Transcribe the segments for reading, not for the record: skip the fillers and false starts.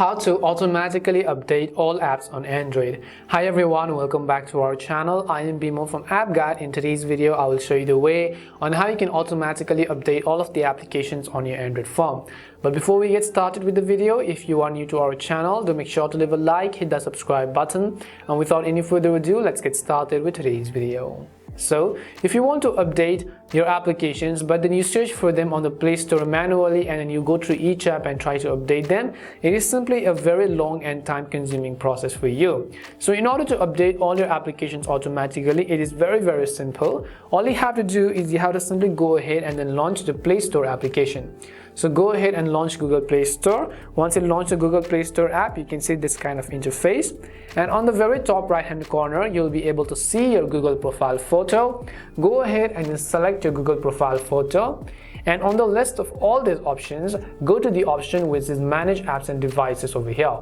How to automatically update all apps on Android. Hi everyone, welcome back to our channel. I am Bimo from AppGuide. In today's video, I will show you the way on how you can automatically update all of the applications on your Android phone. But before we get started with the video, if you are new to our channel, do make sure to leave a like, hit that subscribe button, and without any further ado, let's get started with today's video. So, if you want to update your applications but then you search for them on the Play Store manually and then you go through each app and try to update them, it is simply a very long and time-consuming process for you. So in order to update all your applications automatically, it is very simple. All you have to do is you have to simply go ahead and then launch the Play Store application. So go ahead and launch Google Play Store. Once you launch the Google Play Store app, you can see this kind of interface. And on the very top right hand corner, you'll be able to see your Google profile photo. Go ahead and then select your Google profile photo. And on the list of all these options, go to the option which is Manage Apps and Devices over here.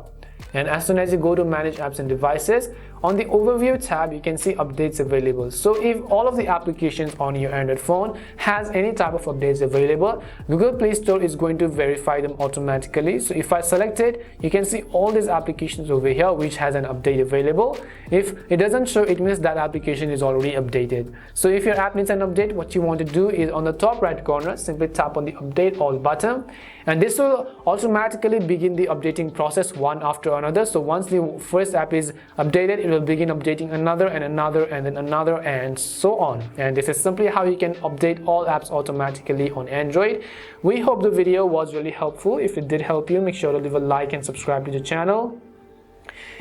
And as soon as you go to Manage Apps and Devices, on the Overview tab, you can see updates available. So if all of the applications on your Android phone has any type of updates available, Google Play Store is going to verify them automatically. So if I select it, you can see all these applications over here which has an update available. If it doesn't show, it means that application is already updated. So if your app needs an update, what you want to do is on the top right corner, simply tap on the Update All button, and this will automatically begin the updating process one after another. So once the first app is updated, it will begin updating another and another and then another and so on. And this is simply how you can update all apps automatically on Android. We hope the video was really helpful. If it did help you, make sure to leave a like and subscribe to the channel.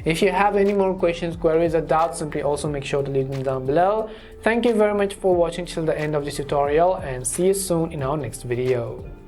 If you have any more questions, queries or doubts, simply also make sure to leave them down below. Thank you very much for watching till the end of this tutorial and see you soon in our next video.